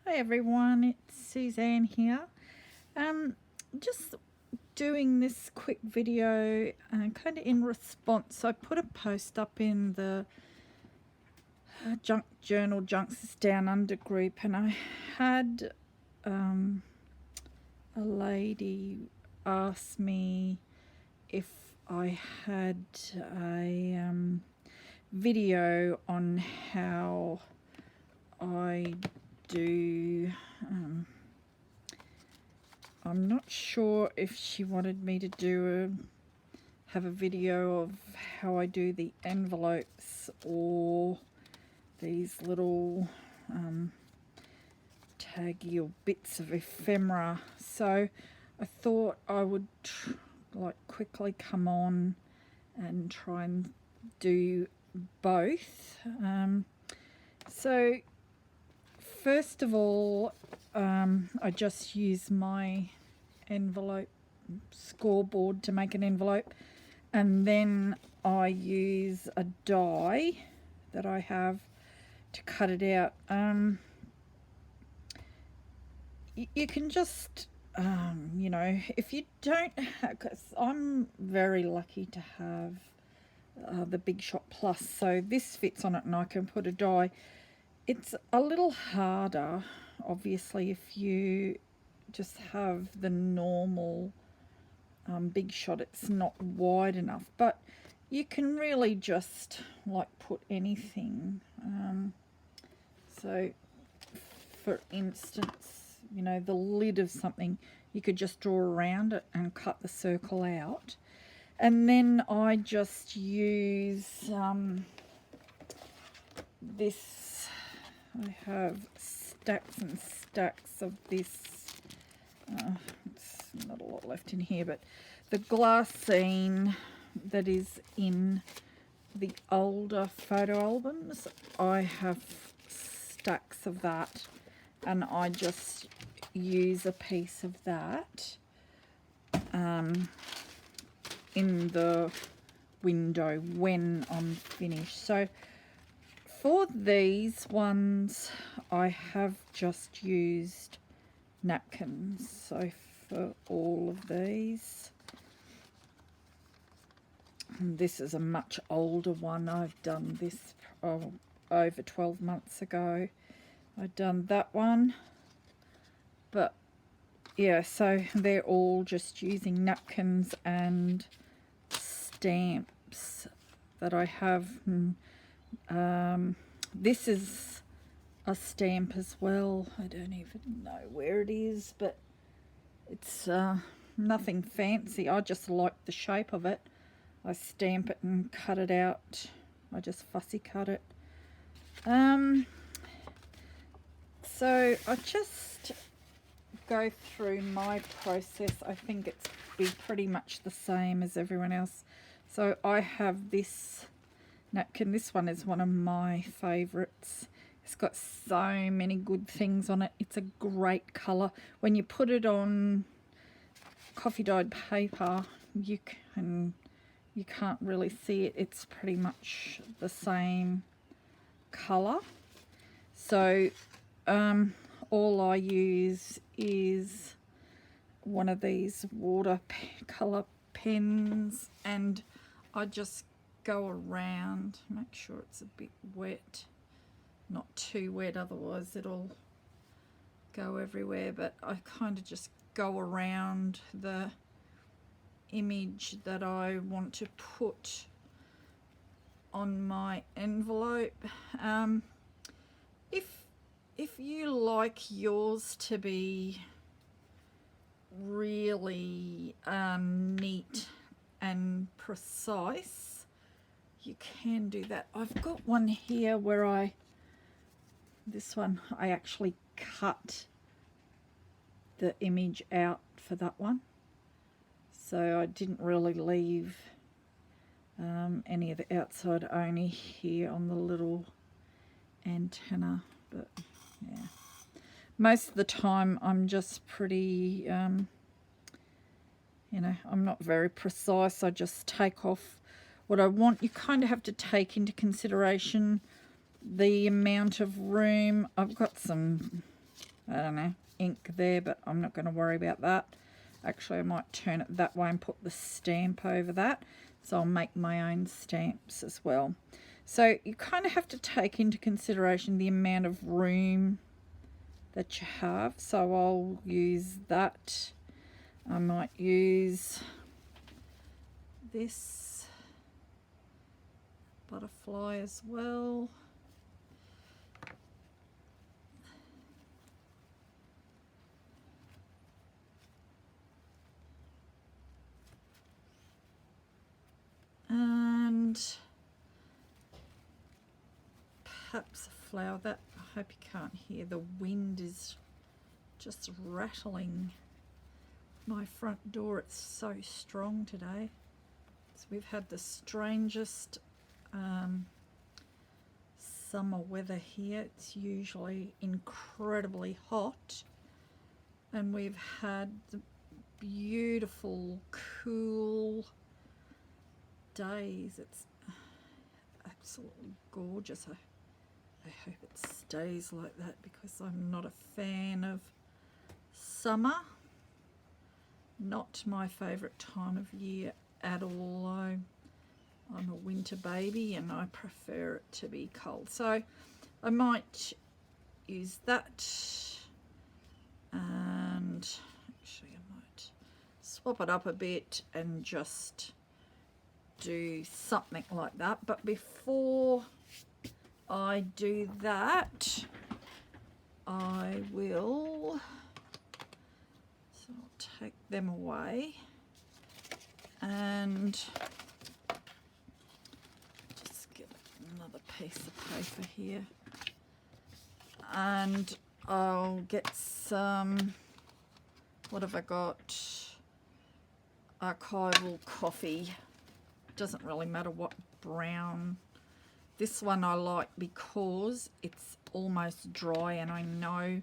Hi everyone, it's Suzanne here. Just doing this quick video kind of in response. I put a post up in the Junk Journal Junks Down Under group, and I had a lady ask me if I had a video on how I do I'm not sure if she wanted me to have a video of how I do the envelopes or these little taggy or bits of ephemera. So I thought I would quickly come on and try and do both. So first of all, I just use my envelope scoreboard to make an envelope, and then I use a die that I have to cut it out. You can just if you don't have, because I'm very lucky to have the Big Shot Plus, so this fits on it and I can put a die. It's a little harder, obviously, if you just have the normal Big Shot. It's not wide enough, but you can really just put anything. So for instance, the lid of something, you could just draw around it and cut the circle out. And then I just use this. I have stacks and stacks of this. It's not a lot left in here, but the glassine that is in the older photo albums, I have stacks of that, and I just use a piece of that in the window when I'm finished. So for these ones, I have just used napkins. So for all of these, and this is a much older one. I've done this over 12 months ago. I've done that one, but yeah, so they're all just using napkins and stamps that I have. This is a stamp as well. I don't even know where it is, but it's nothing fancy. I just like the shape of it. I stamp it and cut it out. I just fussy cut it. So I just go through my process. I think it's be pretty much the same as everyone else. So I have this napkin. This one is one of my favorites. It's got so many good things on it. It's a great color. When you put it on coffee dyed paper, you can't really see it. It's pretty much the same color. So all I use is one of these watercolor pens, and I just go around, make sure it's a bit wet, not too wet, otherwise it'll go everywhere, but I kind of just go around the image that I want to put on my envelope. If you like yours to be really neat and precise, you can do that. I've got one here where this one I actually cut the image out for that one, so I didn't really leave any of the outside, only here on the little antenna. But yeah, most of the time I'm just pretty I'm not very precise. I just take off what I want. You kind of have to take into consideration the amount of room. I've got some I don't know, ink there, but I'm not going to worry about that. Actually, I might turn it that way and put the stamp over that. So I'll make my own stamps as well. So you kind of have to take into consideration the amount of room that you have. So I'll use that. I might use this butterfly as well. And perhaps a flower. That, I hope you can't hear, the wind is just rattling my front door. It's so strong today. So we've had the strangest summer weather here. It's usually incredibly hot, and we've had the beautiful cool days. It's absolutely gorgeous. I hope it stays like that because I'm not a fan of summer. Not my favourite time of year at all. I'm a winter baby and I prefer it to be cold. So I might use that, and actually I might swap it up a bit and just do something like that. But before I do that, I will, so I'll take them away and just get another piece of paper here, and I'll get some, what have I got, archival coffee. Doesn't really matter what brown. This one I like because it's almost dry and I know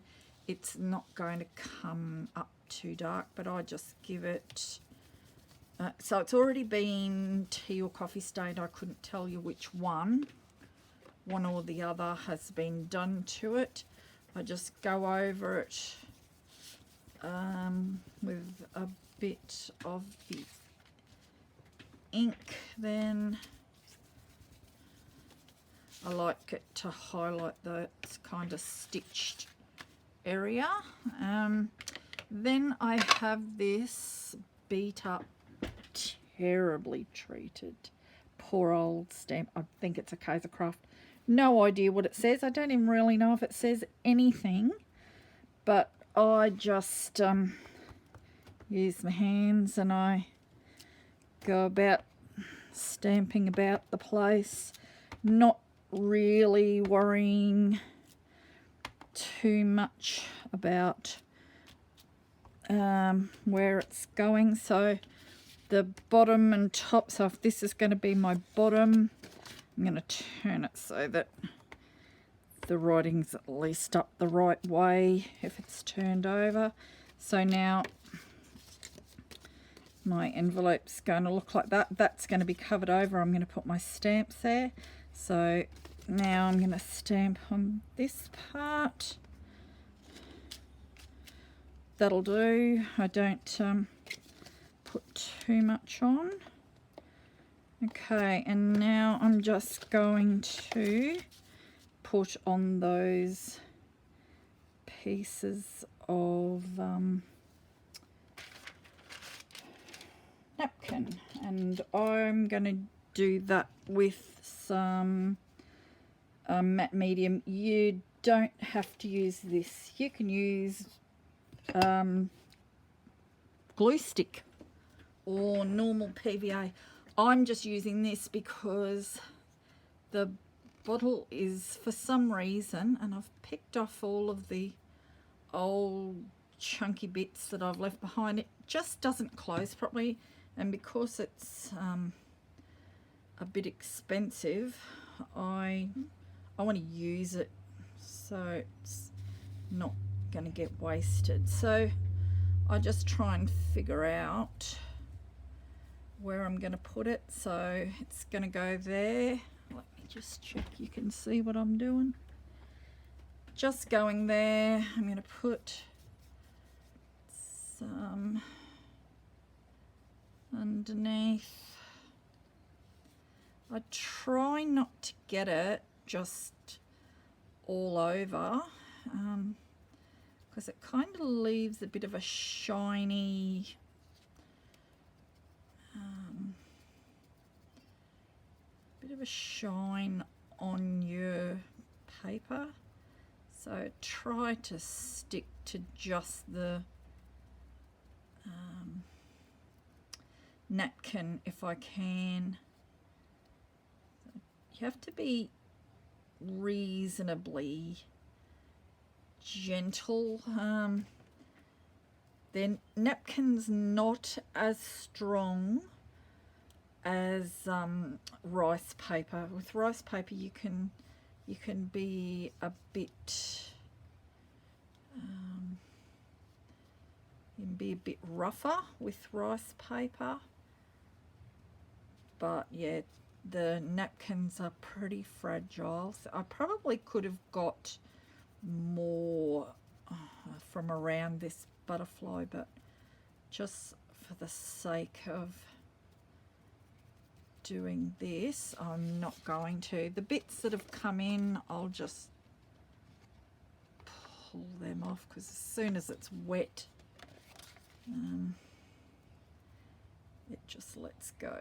it's not going to come up too dark, but I just give it, so it's already been tea or coffee stained. I couldn't tell you which one or the other has been done to it. I just go over it with a bit of the ink. Then I like it to highlight the kind of stitched area. Then I have this beat up, terribly treated, poor old stamp. I think it's a Kaiser Craft. No idea what it says. I don't even really know if it says anything, but I just use my hands and I go about stamping about the place, not really worrying too much about where it's going. So the bottom and top, so if this is going to be my bottom, I'm going to turn it so that the writing's at least up the right way if it's turned over. So now my envelope's going to look like that. That's going to be covered over. I'm going to put my stamps there. So now I'm going to stamp on this part. That'll do. I don't put too much on. Okay, and now I'm just going to put on those pieces of napkin, and I'm going to do that with some matte medium. You don't have to use this. You can use glue stick or normal PVA. I'm just using this because the bottle is, for some reason, and I've picked off all of the old chunky bits that I've left behind, it just doesn't close properly, and because it's a bit expensive, I want to use it so it's not going to get wasted. So I just try and figure out where I'm going to put it. So it's going to go there. Let me just check you can see what I'm doing. just going there. I'm going to put some underneath. I try not to get it just all over, because it kind of leaves a bit of a shiny shine on your paper. So try to stick to just the napkin if I can. You have to be reasonably gentle. Then napkin's not as strong as rice paper. With rice paper you can be a bit rougher with rice paper, but yeah, the napkins are pretty fragile. So I probably could have got more from around this butterfly, but just for the sake of doing this, I'm not going to. The bits that have come in, I'll just pull them off, because as soon as it's wet, it just lets go.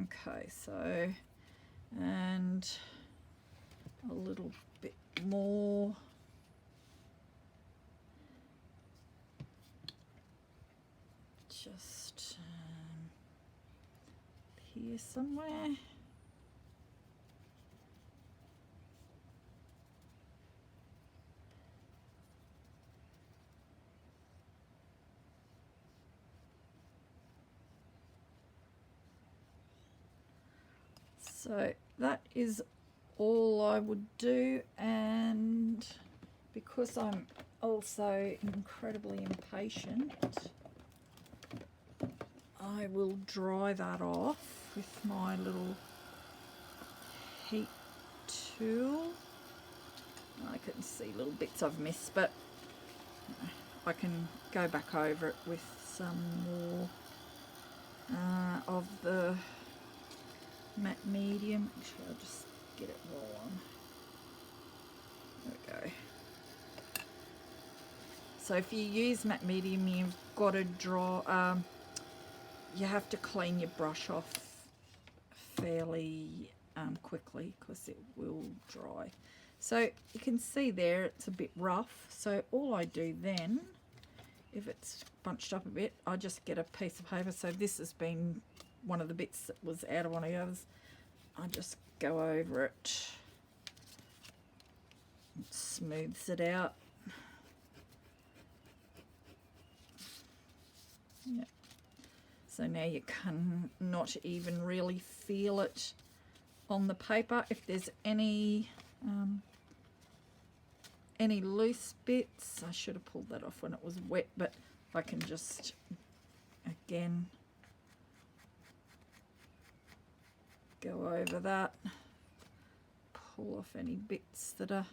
Okay, so, and a little bit more. Just here somewhere. So that is all I would do, and because I'm also incredibly impatient, I will dry that off with my little heat tool. I can see little bits I've missed, but I can go back over it with some more of the matte medium. Actually, I'll just get it all on. There we go. So if you use matte medium, you've got to draw, you have to clean your brush off fairly quickly, because it will dry. So you can see there it's a bit rough. So all I do then, if it's bunched up a bit, I just get a piece of paper. So this has been one of the bits that was out of one of the others. I just go over it. It smooths it out. Yep. So now you can not even really feel it on the paper. If there's any loose bits, I should have pulled that off when it was wet, but I can just again go over that, pull off any bits that are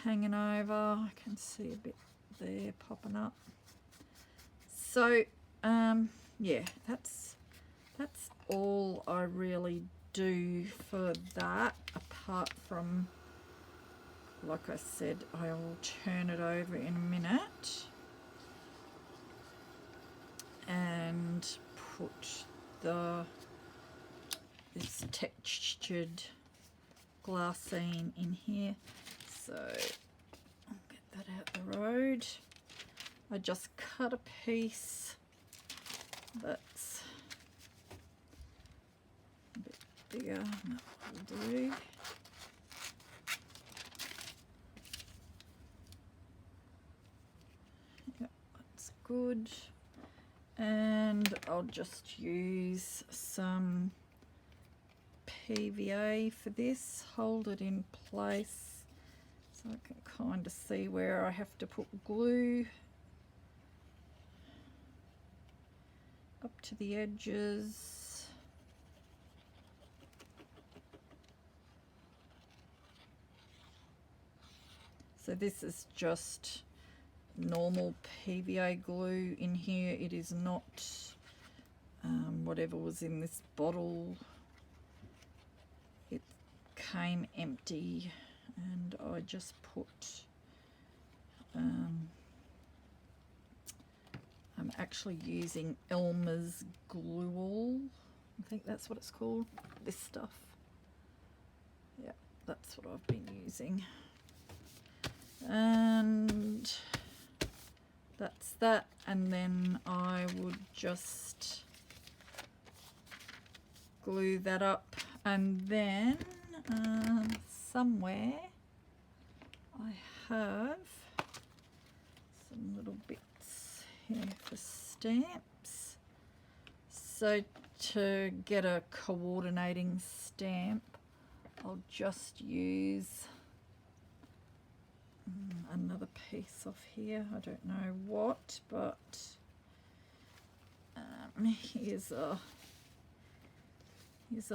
hanging over. I can see a bit there popping up. So yeah, that's all I really do for that, apart from, like I said, I'll turn it over in a minute and put this textured glassine in here. So I'll get that out the road. I just cut a piece that's a bit bigger, and that will do. Yep, that's good. And I'll just use some PVA for this, hold it in place so I can kind of see where I have to put glue up to the edges. So this is just normal PVA glue in here. It is not whatever was in this bottle. It came empty, and I just put I'm actually using Elmer's glue all. I think that's what it's called, this stuff. Yeah, that's what I've been using. And that's that, and then I would just glue that up, and then somewhere I have some little bits here for stamps. So to get a coordinating stamp, I'll just use another piece off here. I don't know what, but here's a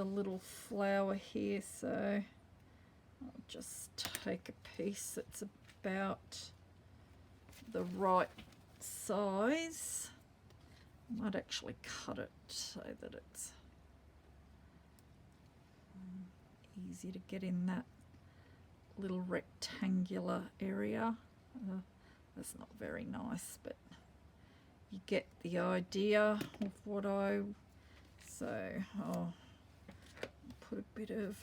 little flower here, so I'll just take a piece that's about the right size. I might actually cut it so that it's easy to get in that little rectangular area. That's not very nice, but you get the idea of what so I'll put a bit of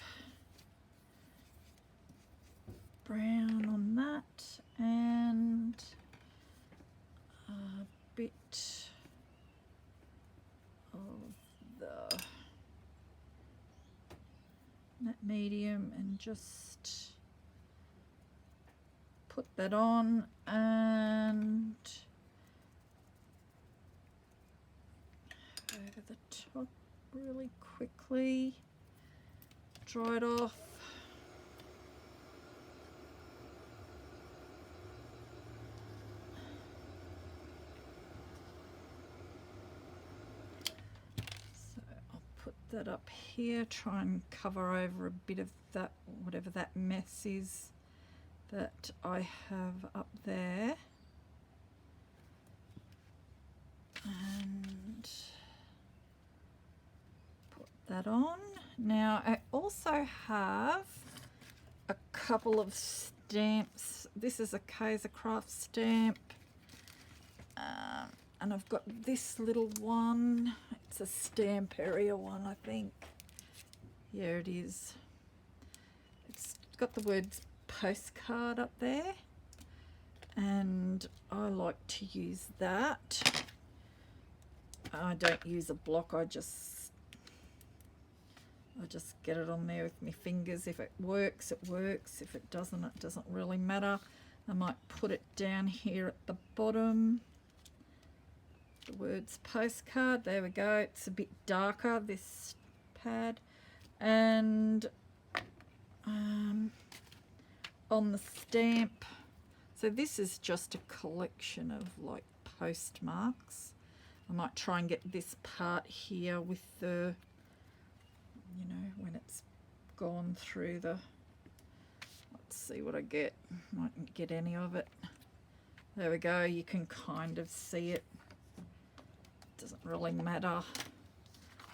brown on that, and a bit of that medium, and just put that on, and over the top really quickly, dry it off. So I'll put that up here, try and cover over a bit of that, whatever that mess is that I have up there. And put that on. Now I also have a couple of stamps. This is a Kaiser Craft stamp, and I've got this little one. It's a stamp area one, I think. Here it is. It's got the words postcard up there, and I like to use that. I don't use a block, I just get it on there with my fingers. If it works, it works. If it doesn't really matter. I might put it down here at the bottom. The words postcard, there we go. It's a bit darker, this pad. And on the stamp, so this is just a collection of like postmarks. I might try and get this part here with the, you know, when it's gone through the, let's see what I get. Mightn't get any of it. There we go, you can kind of see it. Doesn't really matter.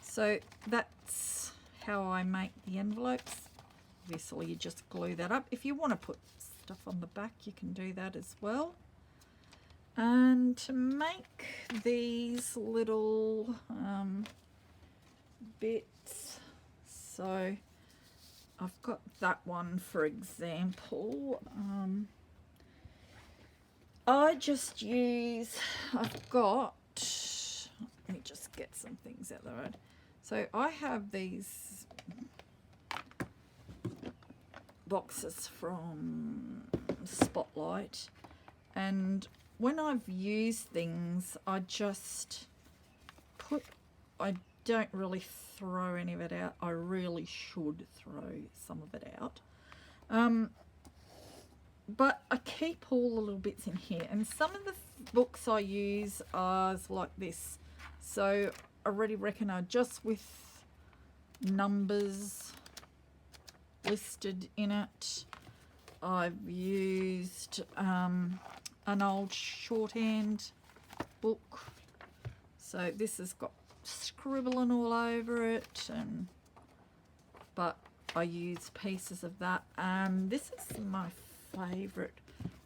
So that's how I make the envelopes. Obviously you just glue that up. If you want to put stuff on the back, you can do that as well. And to make these little bits, so I've got that one for example. I just use, I've got, let me just get some things out of the road. So I have these boxes from Spotlight, and when I've used things, I just put, I don't really throw any of it out. I really should throw some of it out. But I keep all the little bits in here, and some of the books I use are like this. So I already reckon I just with numbers listed in it. I've used an old shorthand book. So this has got scribbling all over it, but I use pieces of that. This is my favourite.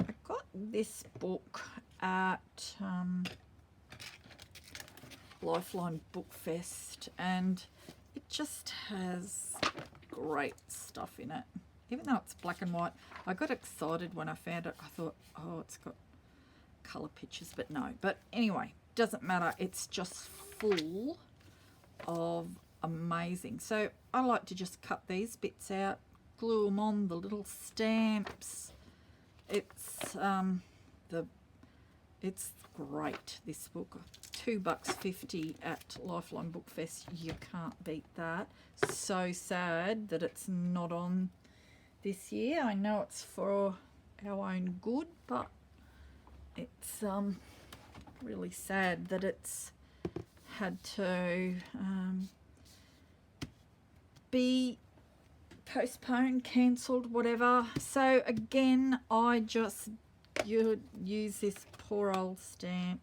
I got this book at Lifeline Book Fest, and it just has great stuff in it. Even though it's black and white, I got excited when I found it. I thought, oh, it's got colour pictures, but no. But anyway, doesn't matter. It's just full of amazing. So I like to just cut these bits out, glue them on, the little stamps. It's it's great, this book. $2.50 at Lifeline Book Fest. You can't beat that. So sad that it's not on this year. I know it's for our own good, but it's really sad that it's had to be postponed, cancelled, whatever. So again, I just use this poor old stamp.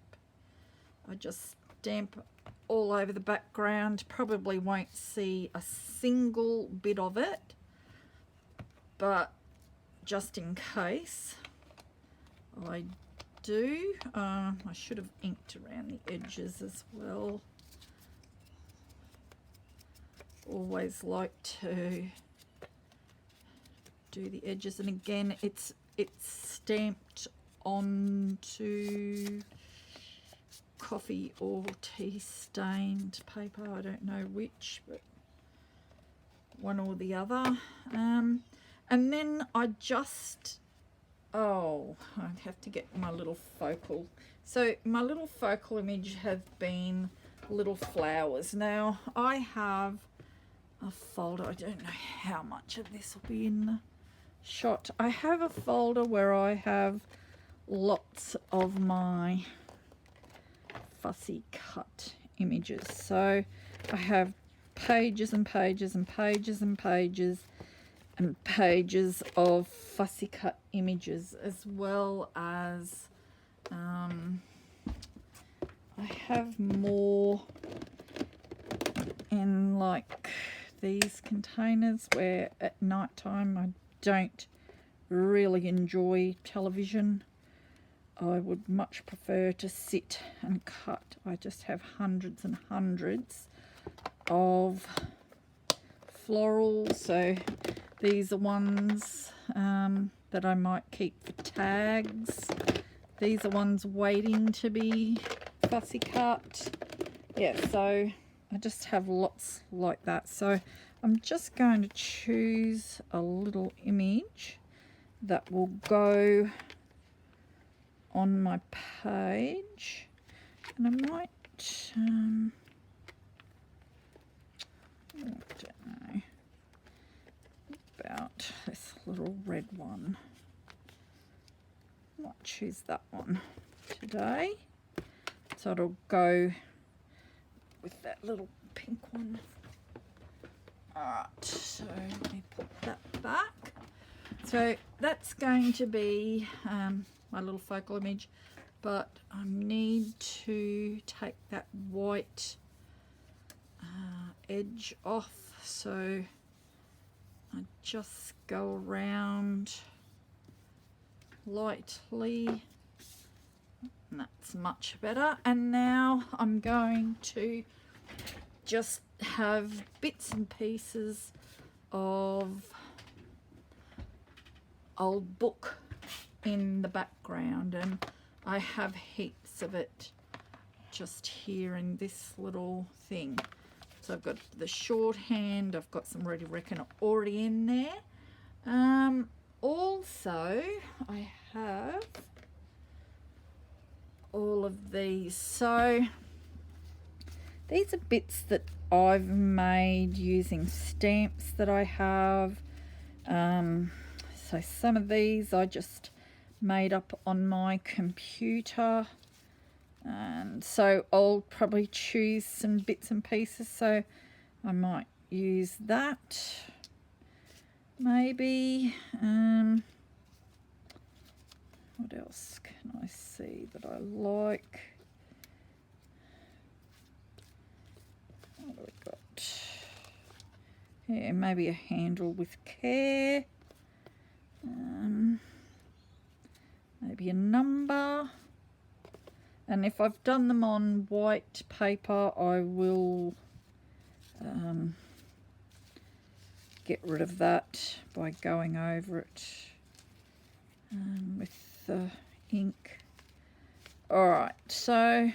I just stamp all over the background. Probably won't see a single bit of it, but just in case I do, I should have inked around the edges as well. Always like to do the edges, and again, it's stamped onto coffee or tea stained paper. I don't know which, but one or the other. And then I just, oh, I have to get my little focal. So my little focal image have been little flowers. Now I have a folder. I don't know how much of this will be in the shot. I have a folder where I have lots of my fussy cut images. So I have pages and pages and pages and pages and pages of fussy cut images, as well as I have more in like these containers where at night time I don't really enjoy television. I would much prefer to sit and cut. I just have hundreds and hundreds of florals. So these are ones that I might keep for tags. These are ones waiting to be fussy cut. Yeah, so I just have lots like that. So I'm just going to choose a little image that will go on my page, and I might I don't know about this little red one. I might choose that one today, so it'll go with that little pink one. Alright, so let me put that back. So that's going to be my little focal image, but I need to take that white edge off, so I just go around lightly, and that's much better. And now I'm going to just have bits and pieces of old book in the background, and I have heaps of it just here in this little thing. So I've got the shorthand, I've got some Ready Reckon already in there. Also I have all of these. So these are bits that I've made using stamps that I have. So some of these I just made up on my computer, and so I'll probably choose some bits and pieces. So I might use that maybe. What else can I see that I like? What have we got? Yeah, maybe a handle with care. Maybe a number. And if I've done them on white paper, I will get rid of that by going over it with the ink. Alright, so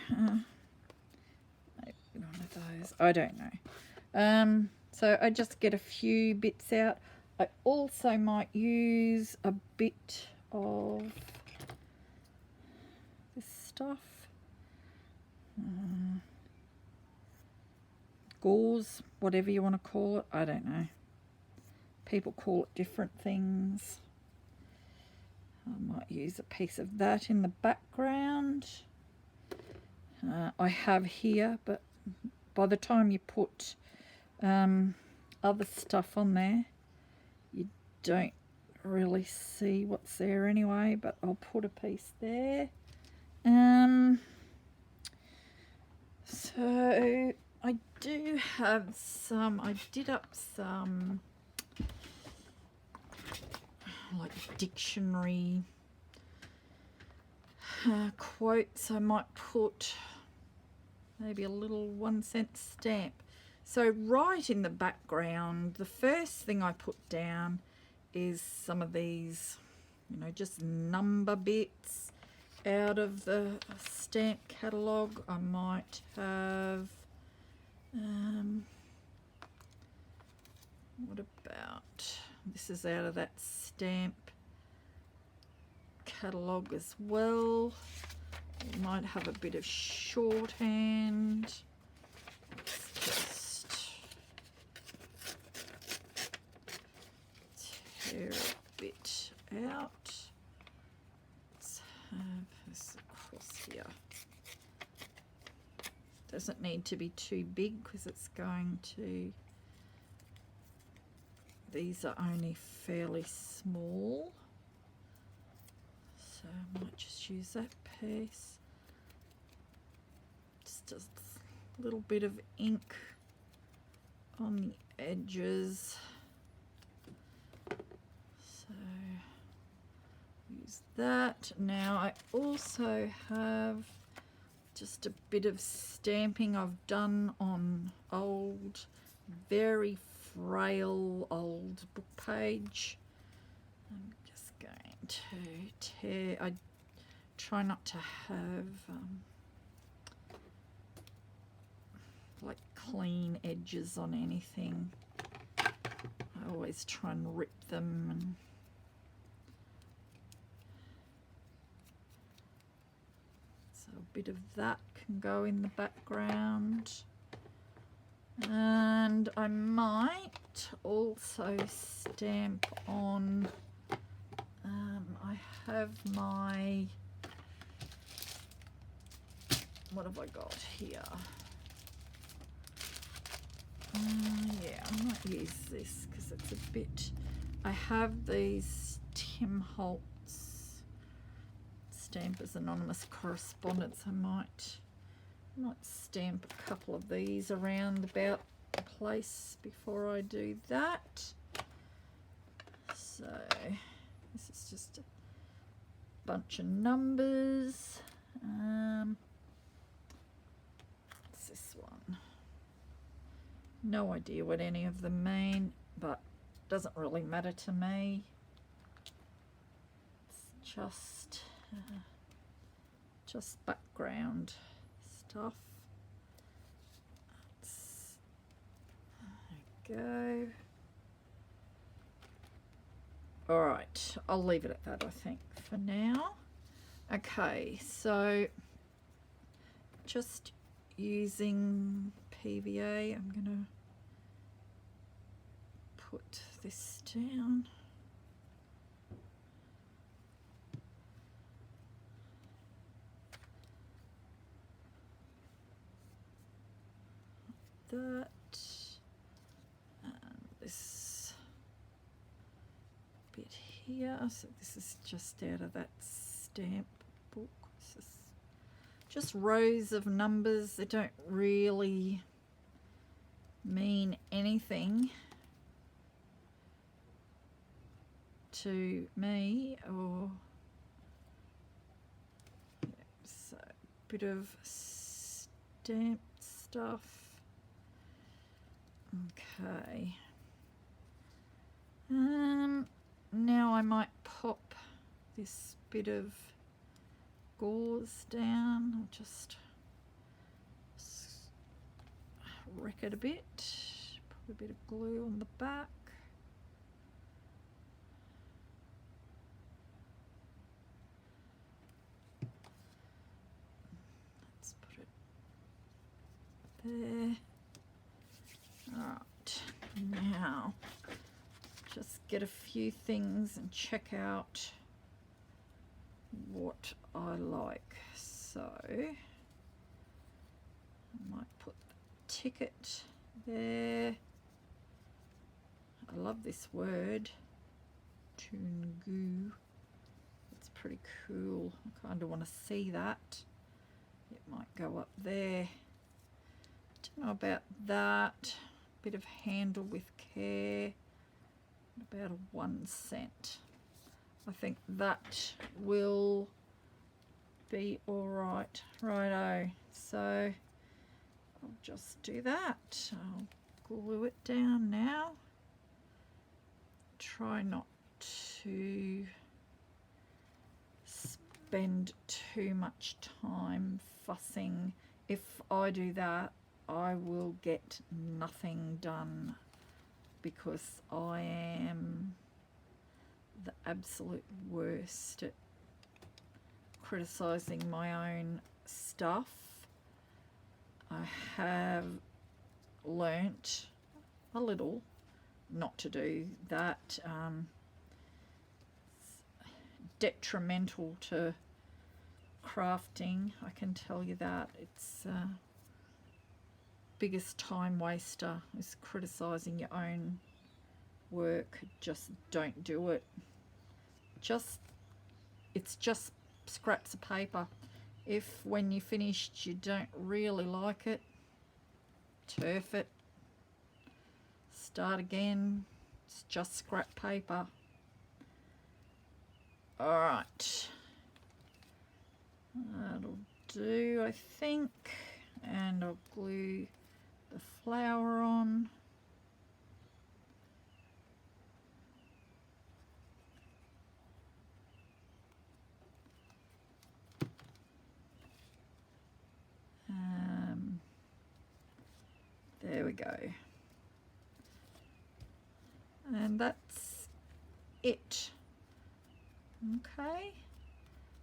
maybe one of those, I don't know. So I just get a few bits out. I also might use a bit of this stuff. Gauze, whatever you want to call it, I don't know. People call it different things. I might use a piece of that in the background. I have here, but by the time you put other stuff on there, you don't really see what's there anyway, but I'll put a piece there. So I do have some, I did up some like dictionary quotes. I might put maybe a little 1-cent stamp. So right in the background, the first thing I put down is some of these, you know, just number bits out of the stamp catalogue. I might have, what about, this is out of that stamp catalogue as well. We might have a bit of shorthand. Let's just tear a bit out. Let's have this across here. Doesn't need to be too big because it's going to, these are only fairly small. So I might just use that piece. Just a little bit of ink on the edges. So use that. Now I also have just a bit of stamping I've done on old, very frail old book page. I'm just going to tear, I try not to have like clean edges on anything. I always try and rip them, and so a bit of that can go in the background. And I might also stamp on, I have my, what have I got here? Yeah, I might use this because it's a bit, I have these Tim Holtz Stampers Anonymous Correspondence. I might stamp a couple of these around about the place before I do that. So this is just a bunch of numbers. What's this one? No idea what any of them mean, but doesn't really matter to me. It's just background stuff. There we go. All right, I'll leave it at that, I think, for now. Okay, so just using PVA, I'm gonna put this down. That, and this bit here, so this is just out of that stamp book. This is just rows of numbers that don't really mean anything to me, or so a bit of stamp stuff. Okay. Now I might pop this bit of gauze down. I'll just wreck it a bit. Put a bit of glue on the back. Let's put it there. Alright, now just get a few things and check out what I like. So I might put the ticket there. I love this word, Tungu. It's pretty cool. I kind of want to see that. It might go up there. Don't know about that. Bit of handle with care. About a 1 cent. I think that will be all right. Righto. So I'll just do that. I'll glue it down now. Try not to spend too much time fussing. If I do that, I will get nothing done, because I am the absolute worst at criticizing my own stuff. I have learnt a little not to do that. It's detrimental to crafting, I can tell you that. It's biggest time waster is criticizing your own work. Just don't do it. It's just scraps of paper. If when you finished you don't really like it, turf it, start again. It's just scrap paper. All right, that'll do, I think, and I'll glue the flower on. There we go. And that's it. Okay.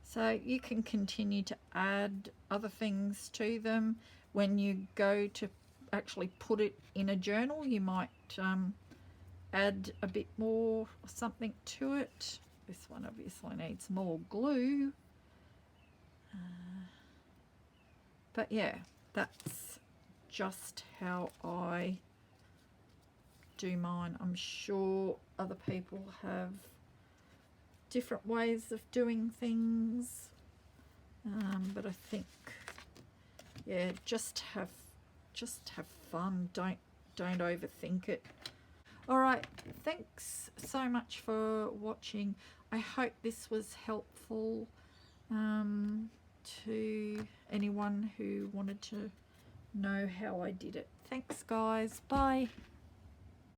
So you can continue to add other things to them. When you go to actually put it in a journal, you might add a bit more or something to it. This one obviously needs more glue. But yeah, that's just how I do mine. I'm sure other people have different ways of doing things, but I think, yeah, just have fun. Don't overthink it. All right, thanks so much for watching. I hope this was helpful to anyone who wanted to know how I did it. Thanks guys, bye.